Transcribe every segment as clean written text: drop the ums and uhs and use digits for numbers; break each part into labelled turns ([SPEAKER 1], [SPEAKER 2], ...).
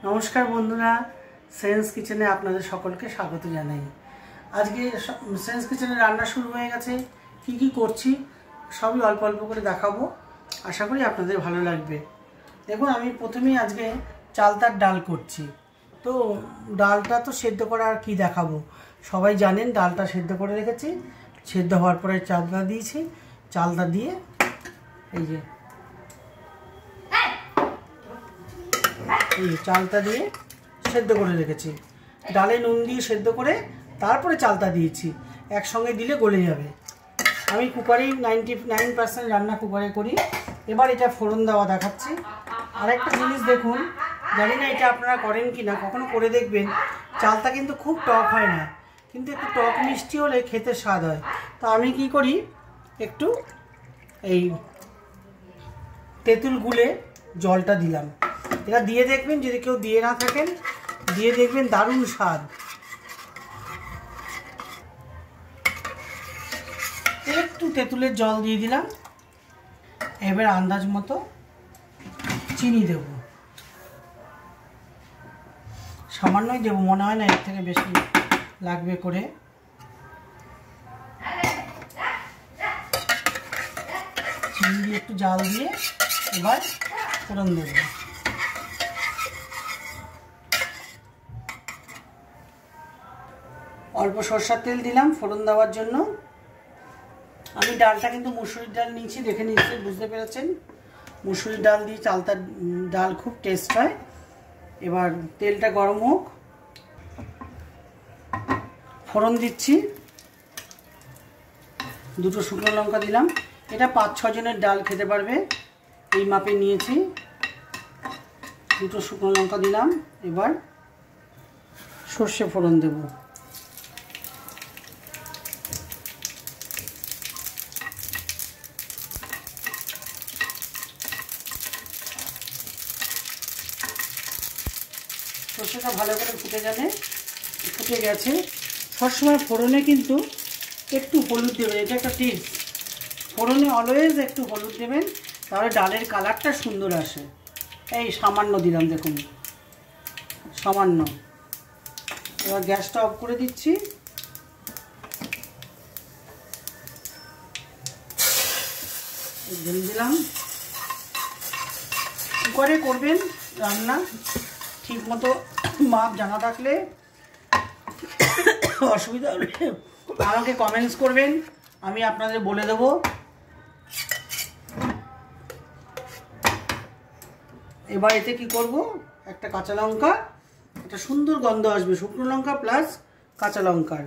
[SPEAKER 1] নমস্কার বন্ধুরা, সেন্স কিচেনে আপনাদের সকলকে স্বাগত জানাই। আজকে সেন্স কিচেনে রান্না শুরু হয়ে গেছে। কি কি করছি সবই অল্প অল্প করে দেখাবো, আশা করি আপনাদের ভালো লাগবে। দেখুন, আমি প্রথমেই আজকে চালতার ডাল করছি। তো ডালটা তো সেদ্ধ করা আর কি দেখাবো, সবাই জানেন। ডালটা সেদ্ধ করে রেখেছি, সেদ্ধ হওয়ার পরে চালতা দিয়েছি। চালতা দিয়ে এই চালতা দিয়ে সেদ্ধ করে রেখেছি। ডালে নুন দিয়ে সেদ্ধ করে তারপরে চালতা দিয়েছি, একসঙ্গে দিলে গলে যাবে। আমি কুকারেই 99% রান্না কুকারে করি। এবার এটা ফোড়ন দেওয়া দেখাচ্ছি। আরেকটা জিনিস দেখুন, জানি না এটা আপনারা করেন কি না, কখনো করে দেখবেন। চালতা কিন্তু খুব টক হয় না, কিন্তু একটু টক মিষ্টি হলে খেতে স্বাদ হয়। তো আমি কি করি, একটু এই তেঁতুল গুলে জলটা দিলাম। এটা দিয়ে দেখবেন, যদি কেউ দিয়ে না থাকেন দিয়ে দেখবেন, দারুণ স্বাদ। একটু তেঁতুলের জল দিয়ে দিলাম। এবার আন্দাজ মতো চিনি দেব, সামান্যই দেবো, মনে হয় না এর থেকে বেশি লাগবে করে। চিনি দিয়ে একটু জাল দিয়ে এবার ফোড়ন দেব। অল্প সরষের তেল দিলাম ফোড়ন দেওয়ার জন্য। আমি ডালটা কিন্তু মুসুরির ডাল নিয়েছি, দেখে নিশ্চয়ই বুঝতে পেরেছেন। মুসুরির ডাল দিয়ে চালতার ডাল খুব টেস্ট হয়। এবার তেলটা গরম হোক, ফোড়ন দিচ্ছি। দুটো শুকনো লঙ্কা দিলাম। এটা 5-6 জনের ডাল খেতে পারবে, এই মাপে নিয়েছি। দুটো শুকনো লঙ্কা দিলাম। এবার সর্ষে ফোড়ন দেব। সর্ষেটা ভালো করে ফুটে গেছে। সবসময় ফোড়নে কিন্তু একটু হলুদ দেবেন, এটা একটা টিপস। ফোড়নে অলওয়েজ একটু হলুদ দেবেন, তাহলে ডালের কালারটা সুন্দর আসে। এই সামান্য দিলাম, দেখুন সামান্য। এবার গ্যাসটা অফ করে দিচ্ছি। ঢেলে দিলাম। কুকারে করবেন রান্না, ঠিক মতো মাপ জানা থাকলে অসুবিধা হলে আমাকে কমেন্টস করবেন, আমি আপনাদের বলে দেব। এবার এতে কি করব, একটা কাঁচা লঙ্কা, একটা সুন্দর গন্ধ আসবে, শুকনো লঙ্কা প্লাস কাঁচা লঙ্কার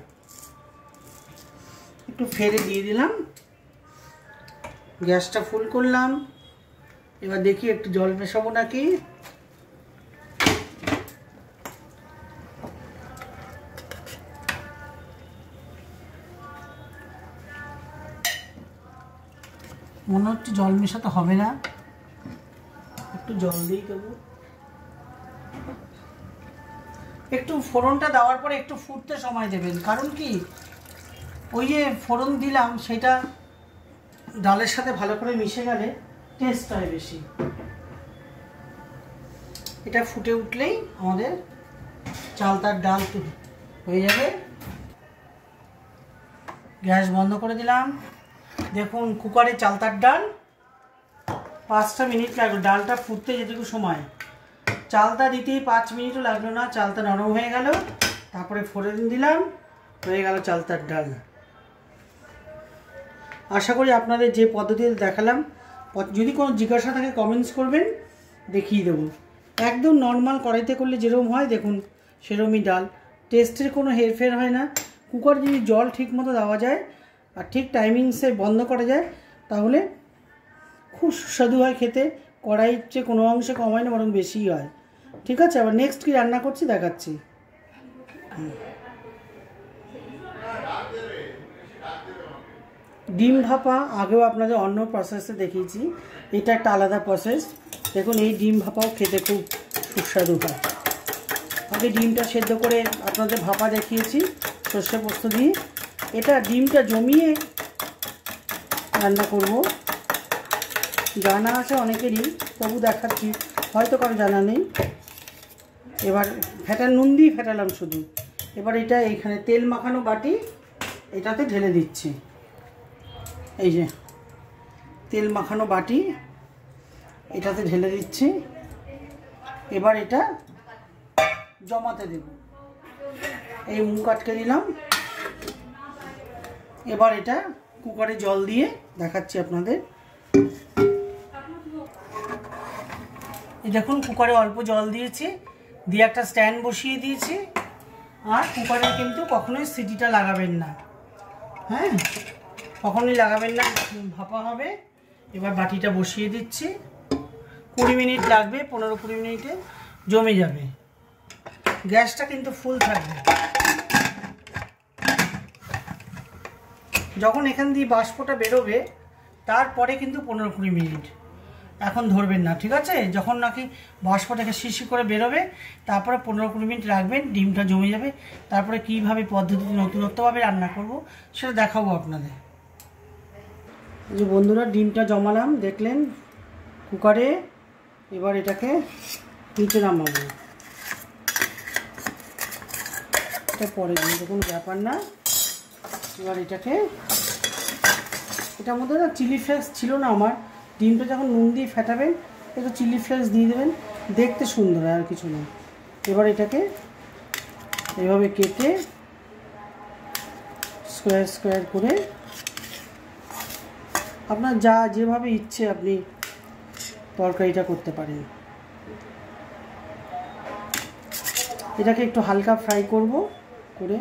[SPEAKER 1] একটু ফেলে দিয়ে দিলাম। গ্যাসটা ফুল করলাম। এবার দেখি একটু জল মেশাবো নাকি। মনে হচ্ছে জল মেশাতে হবে না, একটু জল দিয়ে দেবো। একটু ফোড়নটা দেওয়ার পরে একটু ফুটতে সময় দেবেন, কারণ কি, ওই যে ফোড়ন দিলাম সেটা ডালের সাথে ভালো করে মিশে গেলে টেস্ট হয় বেশি। এটা ফুটে উঠলেই আমাদের চালতার ডাল হয়ে যাবে। গ্যাস বন্ধ করে দিলাম। দেখুন, কুকারে চালতার ডাল 5টা মিনিট লাগলো ডালটা ফুটতে যেটুকু সময়। চালতা দিতেই 5 মিনিটও লাগলো না, চালতা নরম হয়ে গেল। তারপরে ফোড়ন দিলাম, হয়ে গেল চালতার ডাল। আশা করি আপনাদের যে পদ্ধতিতে দেখালাম, যদি কোনো জিজ্ঞাসা থাকে কমেন্টস করবেন, দেখিয়ে দেবো। একদম নর্মাল কড়াইতে করলে যেরকম হয় দেখুন সেরকমই ডাল, টেস্টের কোনো হেরফের হয় না। কুকার যদি জল ঠিক মতো দেওয়া যায় আর ঠিক টাইমিংসে বন্ধ করা যায়, তাহলে খুব সুস্বাদু হয় খেতে। কড়াইয়ের চেয়ে কোনো অংশে কম হয় না, বরং বেশিই হয়। ঠিক আছে, আবার নেক্সট কি রান্না করছি দেখাচ্ছি। ডিম ভাপা আগেও আপনাদের অন্য প্রসেসে দেখিয়েছি, এটা একটা আলাদা প্রসেস। দেখুন, এই ডিম ভাপাও খেতে খুব সুস্বাদু হয়। আগে ডিমটা সেদ্ধ করে আপনাদের ভাপা দেখিয়েছি সর্ষে পোস্ত দিয়ে। এটা ডিমটা জমিয়ে রান্না করব, জানা আছে অনেকেরই, তবু দেখাচ্ছি, হয়তো কারো জানা নেই। এবার নুন দিয়ে ফেটালাম শুধু। এবার এটা এইখানে তেল মাখানো বাটি এটাতে ঢেলে দিচ্ছি। এই যে তেল মাখানো বাটি এটাতে ঢেলে দিচ্ছি। এবার এটা জমাতে দেব। এই মুখ আটকে দিলাম। এবার এটা কুকারে জল দিয়ে দেখাচ্ছি আপনাদের। এই দেখুন কুকারে অল্প জল দিয়েছি, দিয়ে একটা স্ট্যান্ড বসিয়ে দিয়েছি। আর কুকারে কিন্তু কখনোই সিটিটা লাগাবেন না, হ্যাঁ কখনোই লাগাবেন না, ভাপা হবে। এবার বাটিটা বসিয়ে দিচ্ছি। 20 মিনিট লাগবে, 15-20 মিনিটে জমে যাবে। গ্যাসটা কিন্তু ফুল থাকবে। যখন এখান দিয়ে বাষ্পটা বেরোবে তারপরে কিন্তু 15-20 মিনিট, এখন ধরবেন না, ঠিক আছে? যখন নাকি বাষ্পটাকে শিশি করে বেরোবে তারপরে 15-20 মিনিট রাখবেন, ডিমটা জমে যাবে। তারপরে কীভাবে পদ্ধতি নতুনত্বভাবে রান্না করব সেটা দেখাবো আপনাদের। যে বন্ধুরা ডিমটা জমালাম দেখলেন কুকারে। এবার এটাকে নিচে নামাবো। এটা পরে কিন্তু কোনো ব্যাপার না। এবার এটাকে, এটার মধ্যে না চিলি ফ্লেক্স ছিল না আমার। ডিমটা যখন নুন দিয়ে ফেটাবেন একটু চিলি ফ্লেক্স দিয়ে দেবেন, দেখতে সুন্দর, আর কিছু না। এবার এটাকে এভাবে কেটে স্কোয়ার স্কোয়ার করে আপনার যেভাবে ইচ্ছে আপনি তরকারিটা করতে পারেন। এটাকে একটু হালকা ফ্রাই করব করে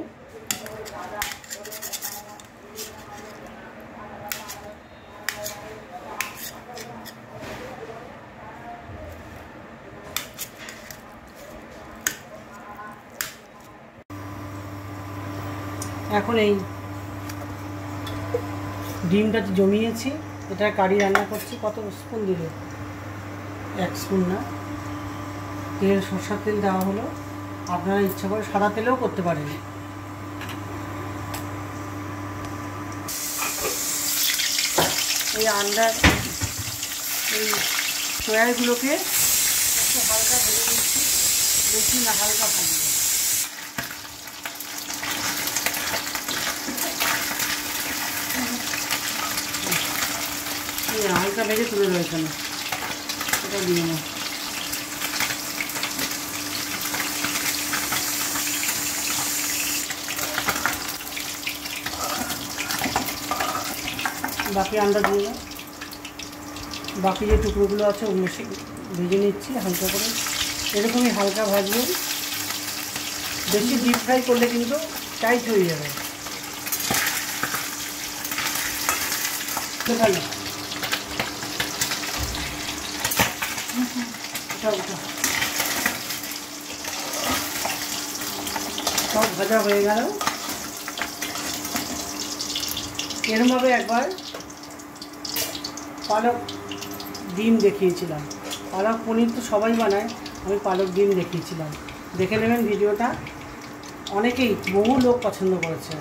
[SPEAKER 1] এখন এই ডিমটা জমিয়েছি, এটা কারি রান্না করছি। কত স্পুন দিল? 1 স্পুন না, তেল সরষের তেল দেওয়া হলো। আপনারা ইচ্ছা করে সাদা তেলেও করতে পারেন। এই এই সয়াগুলোকে একটু হালকা ভেজে দিচ্ছি, বেশি না, হালকা ভাজবো। হালকা ভেজে তুলে দেবো এখানে, এটা দিয়ে নেব। বাকি আন্ডা দিয়ে দাও। বাকি যে টুকরোগুলো আছে ওগুলো ভেজে নিচ্ছি হালকা করে। এরকমই হালকা ভাজবেন, বেশি ডিপ ফ্রাই করলে কিন্তু টাইট হয়ে যাবে। সব ভাজা হয়ে গেল। এরমভাবে একবার পালক ডিম দেখিয়েছিলাম। পালক পনির তো সবাই বানায়, আমি পালক ডিম দেখিয়েছিলাম, দেখে নেবেন ভিডিওটা। অনেকেই, বহু লোক পছন্দ করেছে।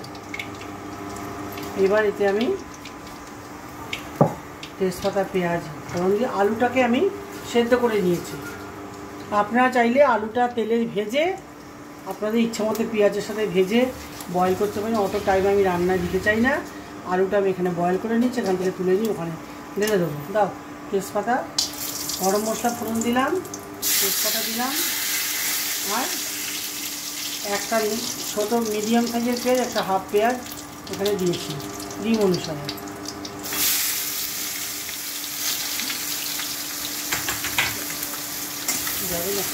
[SPEAKER 1] এবার এতে আমি তেজপাতা, পেঁয়াজ ফোড়ন দিয়ে আলুটাকে আমি সেদ্ধ করে নিয়েছি। আপনারা চাইলে আলুটা তেলে ভেজে আপনাদের ইচ্ছা মতো পেঁয়াজের সাথে ভেজে বয়েল করতে পারেন। অত টাইম আমি রান্নায় দিতে চাই না। আলুটা আমি এখানে বয়েল করে নিচ্ছি, এখান থেকে তুলে নিয়ে ওখানে ঢেলে দেবো। দাও তেজপাতা, গরম মশলা ফোড়ন দিলাম, তেজপাতা দিলাম, আর একটা ছোটো মিডিয়াম সাইজের পেঁয়াজ, একটা হাফ পেঁয়াজ এখানে দিয়েছি ডিম অনুসারে। যাবে না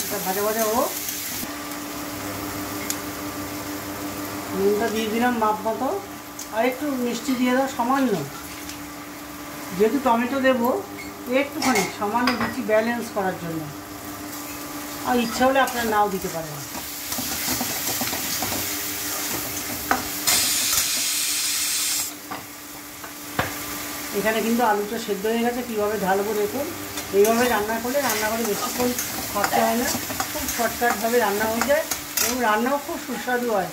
[SPEAKER 1] এটা ভাজা ভাজা হোক। নুনটা দিয়ে দিলাম মাপ মতো, আর একটু মিষ্টি দিয়ে দাও সামান্য। যেহেতু টমেটো দেবো একটুখানি সামান্য দিচ্ছি ব্যালেন্স করার জন্য, আর ইচ্ছা হলে আপনারা নাও দিতে পারেন। এখানে কিন্তু আলুটা সেদ্ধ হয়ে গেছে। কীভাবে ঢালবো দেখুন। এইভাবে রান্না করলে রান্নাঘরে বেশিক্ষণ থাকতে হয় না, খুব শর্টকাটভাবে রান্না হয়ে যায় এবং রান্নাও খুব সুস্বাদু হয়।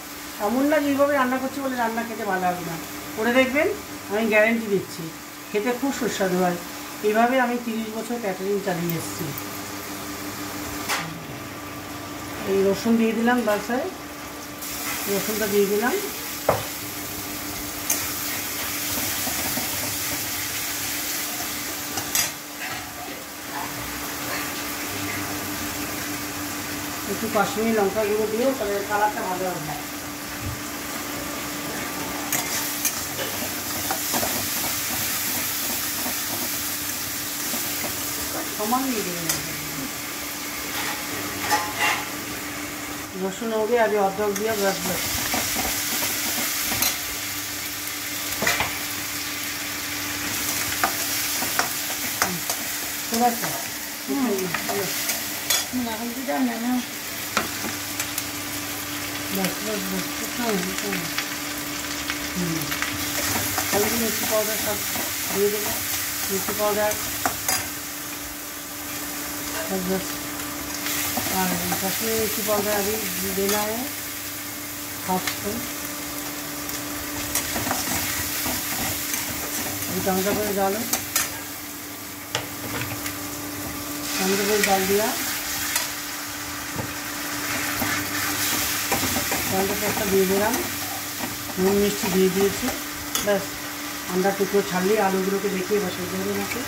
[SPEAKER 1] এমন না যেভাবে রান্না করছি বলে রান্না খেতে ভালো হবে না, করে দেখবেন, আমি গ্যারেন্টি দিচ্ছি খেতে খুব সুস্বাদু হয়। এইভাবে আমি 30 বছর ক্যাটারিং চালিয়ে এসেছি। এই রসুন দিয়ে দিলাম, বাসায় রসুনটা দিয়ে দিলাম। একটু কাশ্মীরি লঙ্কা গুঁড়ো দিও, তাহলে কালারটা ভালো হবে। সমান দিয়ে দেবেন। রসুন হবে আগে অর্ধেক দিয়ে ব্যাস ব্যাস। ঠিক আছে, তাহলে মিষ্টি পাউডার সব দিয়ে দেবো, মিষ্টি পাউডার बस। और कश्मीरी मिर्ची पाउडर अभी देना है हाफ स्पून। अभी टमाटर पर डालो, टमाटर पर डाल दिया, टमाटर पेस्टটা দিয়ে দিলাম, নুন মিষ্টি দিয়ে দিয়েছি। ব্যাস আমরা টুকরো ছাড়িয়ে আলুগুলোকে দেখিয়ে বসে দেবো নাকি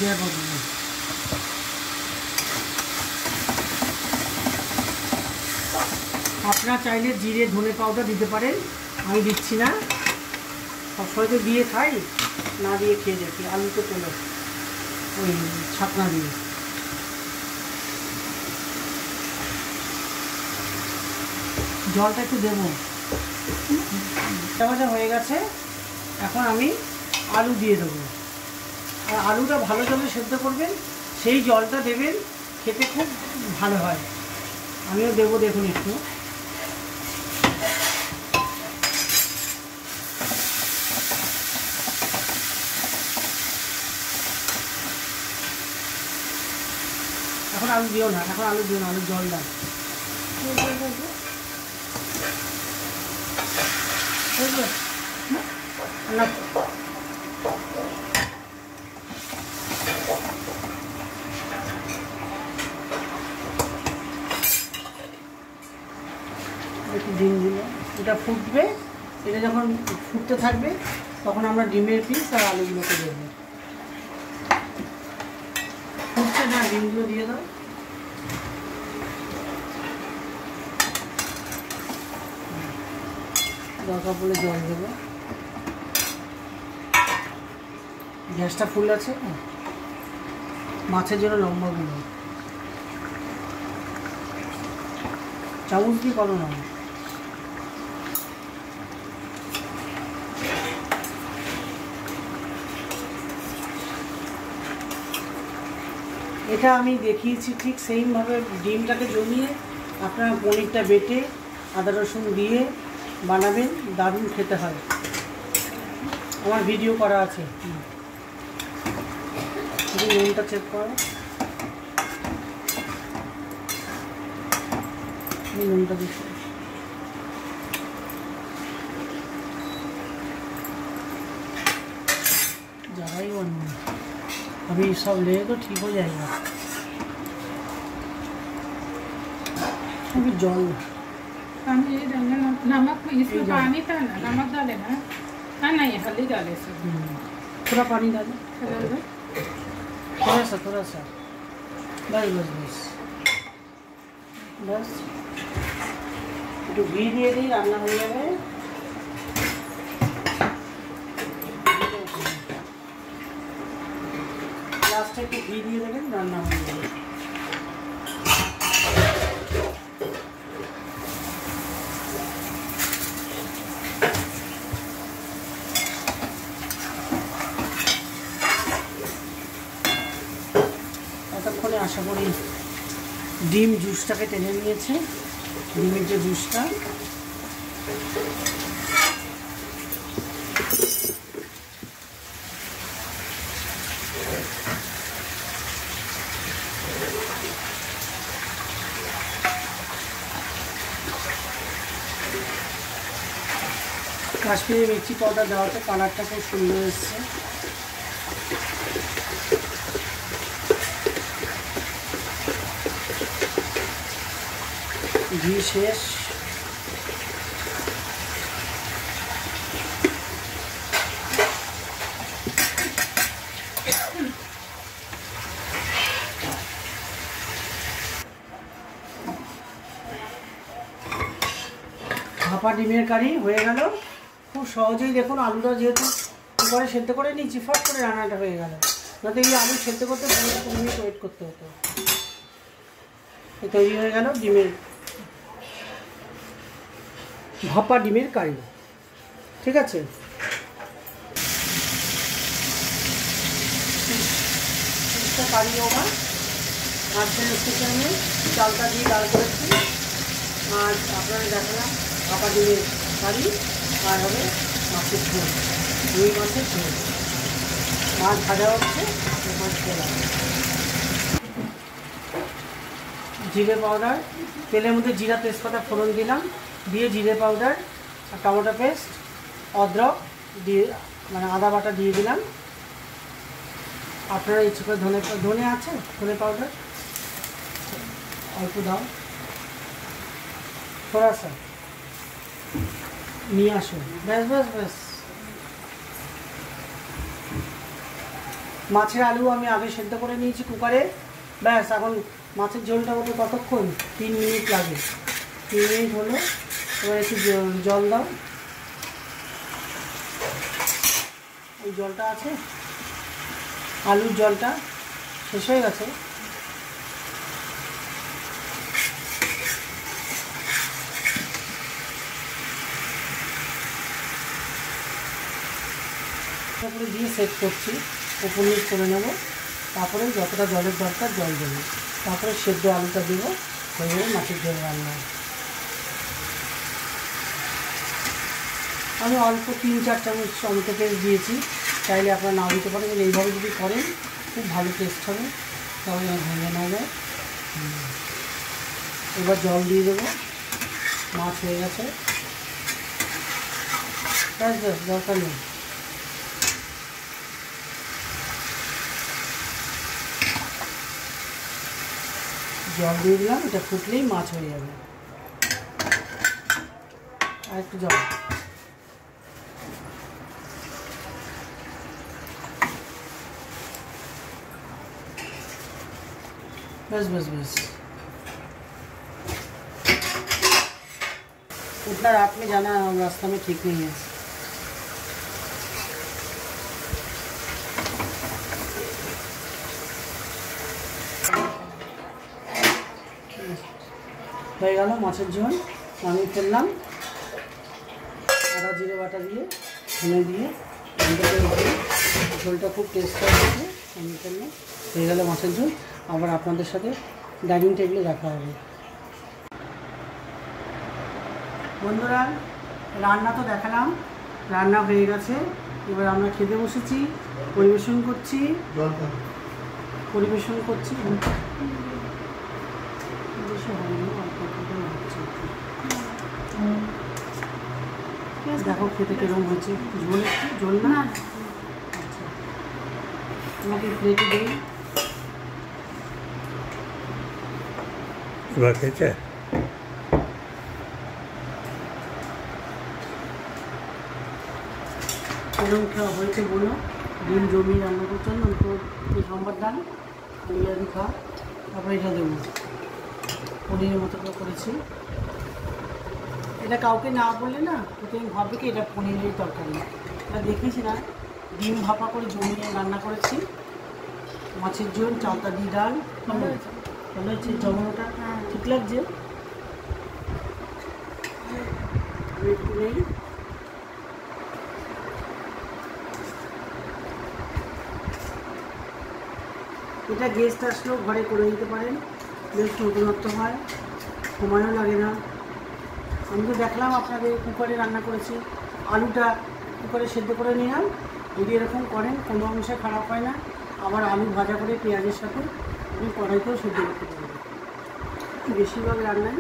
[SPEAKER 1] দেওয়ার পর আপনারা চাইলে জিরে ধনে পাউডার দিতে পারেন, আমি দিচ্ছি না। সবসময় তো দিয়ে খাই, না দিয়ে খেয়ে দেখি। আলু তো তোলো ওই ছাকনা দিয়ে। জলটা একটু দেবো। ভাজা হয়ে গেছে, এখন আমি আলু দিয়ে দেবো। আর আলুটা ভালো জলে সেদ্ধ করবেন, সেই জলটা দেবেন, খেতে খুব ভালো হয়। আমিও দেবো, দেখুন একটু। এখন আলু দিও না, এখন আলু দিও না, আলু জল দাও। না একটু ডিম দিলে এটা ফুটবে। এটা যখন ফুটতে থাকবে তখন আমরা ডিমের পিস আর আলুগুলোকে দেবো। ফুটছে না, ডিমগুলো দিয়ে দাও। দরকার পড়লে জল দেবো। গ্যাসটা ফুল আছে, মাছের জন্য লম্বাগুলো চামচ দিয়ে করো না। এটা আমি দেখিয়েছি ঠিক সেইভাবে ডিমটাকে জমিয়ে আপনারা পনিরটা বেটে আদা রসুন দিয়ে বানাবেন, দারুণ খেতে হয়। আমার ভিডিও করা আছে, নুনটা চেক করো। নুনটা দিচ্ছি, ज़्यादा ही बनना, अभी सब ले तो ठीक हो जाएगा। अभी जल
[SPEAKER 2] पानी ये डालना, नमक इसमें पानी था ना, नमक डाले ना। हाँ नहीं, हल्दी डाले सब।
[SPEAKER 1] थोड़ा पानी डालो, थोड़ा सा बस बस बस बस। একটু ঘি দিয়ে দিই, রান্না হয়ে যাবে। লাস্টে একটু ঘি দিয়ে দেবেন, রান্না হয়ে যাবে। এতক্ষণে আশা করি ডিম জুসটাকে টেনে নিয়েছে। ডিমের যে জুসটা, কাশ্মীরি মির্চি পাউডার দেওয়াতে কালারটা খুব সুন্দর এসছে। ঘি শেষ। ভাপা ডিমের কারি হয়ে গেল। খুব সহজেই দেখুন, আলুটা যেহেতু কুকারে সেদ্ধ করে নিচ্ছি, ফট করে রান্নাটা হয়ে গেল। নয়তো এই আলু সেদ্ধ করতে 15 মিনিট ওয়েট করতে হতো। তৈরি হয়ে গেল ডিমের ভাপা ডিমের কারি। ঠিক আছে, কারি হোগা। আজকে স্টেশনে চালটা দিয়ে ডাল করেছি, আর আপনারা দেখালাম ভাপা ডিমের কারি, আর হবে মাছের ঝোল, রুই মাছের ঝোল। মাছ ভাজা হচ্ছে, মাছ খেলাম। জিরে পাউডার, তেলের মধ্যে জিরা তেজপাতা ফোড়ন দিলাম, দিয়ে জিরে পাউডার আর টমেটো পেস্ট, অদরক দিয়ে মানে আদা বাটা দিয়ে দিলাম। আপনারা ইচ্ছে করে ধনে আছে, ধনে পাউডার অল্প দাও, থোড়াসা নিয়ে আসো, ব্যাস ব্যাস ব্যাস। মাছের আলু আমি আগে সেদ্ধ করে নিয়েছি কুকারে, ব্যাস। এখন মাছের ঝোলটা হতে কতক্ষণ, 3 মিনিট লাগে। 3 মিনিট হলো, এবার একটু জল দাও। ওই জলটা আছে, আলুর জলটা শেষ হয়ে গেছে। তারপরে দিয়ে সেট করছি, ওপর নিচ করে নেব। তারপরে যতটা জলের দরকার জল দেবো, তারপরে সেদ্ধ আলুটা দেবো, হয়ে যাবে মাছের ঝোল রান্না। আমি অল্প 3-4 চামচ টমেটো পেস্ট দিয়েছি, চাইলে আপনারা নাও দিতে পারেন। এইভাবে যদি করেন খুব ভালো টেস্ট হবে, তবে ভেঙে না যায়। এবার জল দিয়ে দেবো, মাছ হয়ে গেছে, ব্যাস ব্যাস, দরকার নেই। জল দিয়ে দিলাম, এটা ফুটলেই মাছ হয়ে যাবে। আর একটু জল, बस बस बस। उतना रात में जाना रास्ता में ठीक नहीं है। হয়ে গেল মাছের ঝোল, নামিয়ে ফেললাম। আদা জিরে বাটা দিয়ে, ধনে দিয়ে, ঝোলটা খুব টেস্ট হয়েছে। নামিয়ে ফেললাম, হয়ে গেল মাছের ঝোল। আবার আপনাদের সাথে ডাইনিং টেবিলে দেখা হবে। বন্ধুরা, রান্না তো দেখালাম, রান্না হয়ে গেছে। এবার আমরা খেতে বসেছি, পরিবেশন করছি। দেখো খেতে কিরকম হয়েছে, ঝোল ঝোল না। আচ্ছা, তোমাকে প্লেটে দিই।
[SPEAKER 3] খেয়েছে
[SPEAKER 1] এরকম খাওয়া হয়েছে বলো। ডিম জমিয়ে রান্না করছেন না, তো এই সম্বার ডাল আলু খাওয়া। তারপরে এটা দেবো, পনিরের মতো করে করেছি। এটা কাউকে না বললে না, প্রথমে ভাববে কি এটা পনিরের তরকারি। এটা দেখেছি না, ডিম ভাপা করে জমিয়ে রান্না করেছি, মাছের ঝোল, চালতা দিয়ে ডাল। ভালো হয়েছে, জমানোটা ঠিক লাগছে। একটু নেই, এটা গেস্ট আসলেও ঘরে করে নিতে পারেন, বেশ নতুনত্ব হয়, সময়ও লাগে না। আমি তো দেখলাম আপনাদের কুকারে রান্না করেছি, আলুটা কুকারে সেদ্ধ করে নিলাম। যদি এরকম করেন কোনো অংশে খারাপ হয় না। আবার আলু ভাজা করে পেঁয়াজের সাথে আপনি কড়াইতেও সেদ্ধ করতে পারবেন। বেশিরভাগ রান্নাই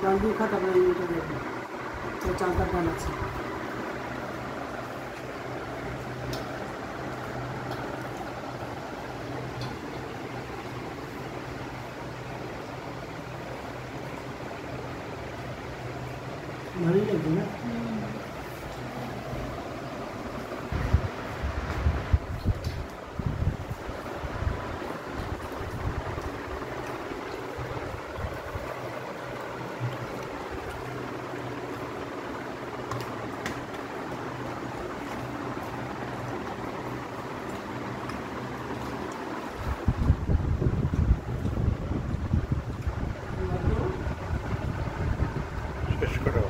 [SPEAKER 1] ডাল দিয়ে খাত, আপনার এইটা দেবেন, চালতার ডাল আছে। ভালোই লাগবে না?
[SPEAKER 3] শেষ করো।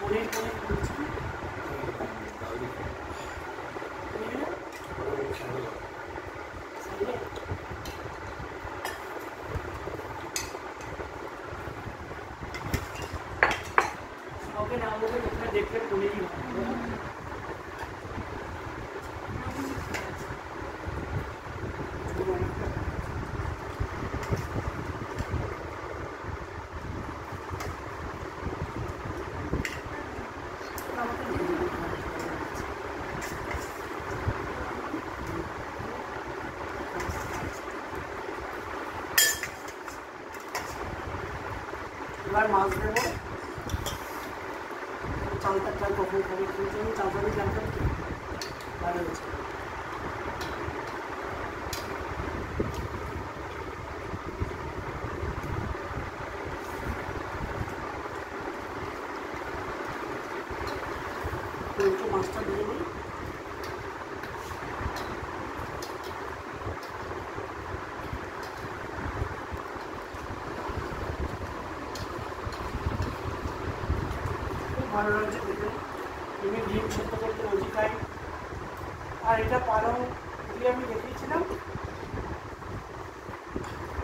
[SPEAKER 1] পনির পনির করছি। ওকে না ওকে তোমরা দেখলে পনিরই ভালো। এবার মাছ দেবো। চালটা ট্রাই কখন খাবে কিন্তু আমি চালটা দিয়ে জানতাম কি ভালো হয়েছে। একটু মাছটা দিয়ে দিই। ভালো লাগছে খেতে। এমনি ডিম সেদ্ধ করতে রোজই খাই। আর এটা পালং দিয়ে আমি দেখিয়েছিলাম,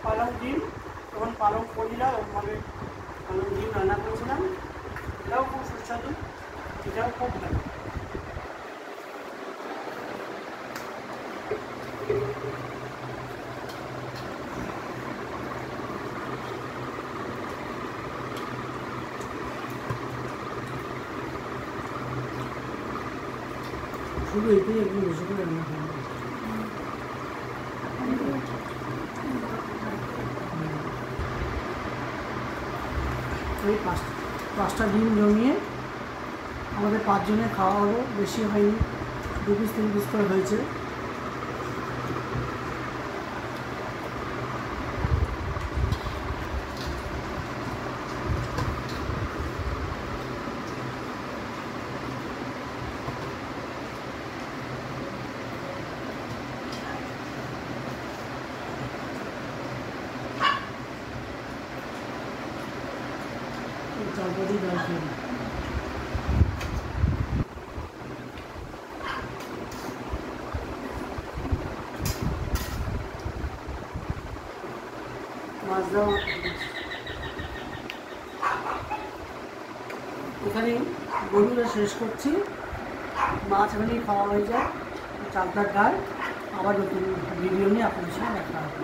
[SPEAKER 1] পালং ডিম তখন পালং পনিরা ওভাবে পালং ডিম রান্না করেছিলাম, এটাও খুব সুস্বাদু, এটাও খুব ভালো। শুধু এটাই একটু বেশি করে রান্না করবো। এই পাঁচটা ডিম জমিয়ে আমাদের 5 জনের খাওয়া হলো, বেশি হয়নি, 2 পিস 3 পিস করে হয়েছে। চালপাতি ডাল খেয়ে নিই। মাছ দেওয়া এখানে বন্ধুরা শেষ করছি। মাছ এখানেই খাওয়া হয়ে যায়। চালতার ডাল আবার নতুন ভিডিও নিয়ে আপনাদের সঙ্গে দেখা হবে।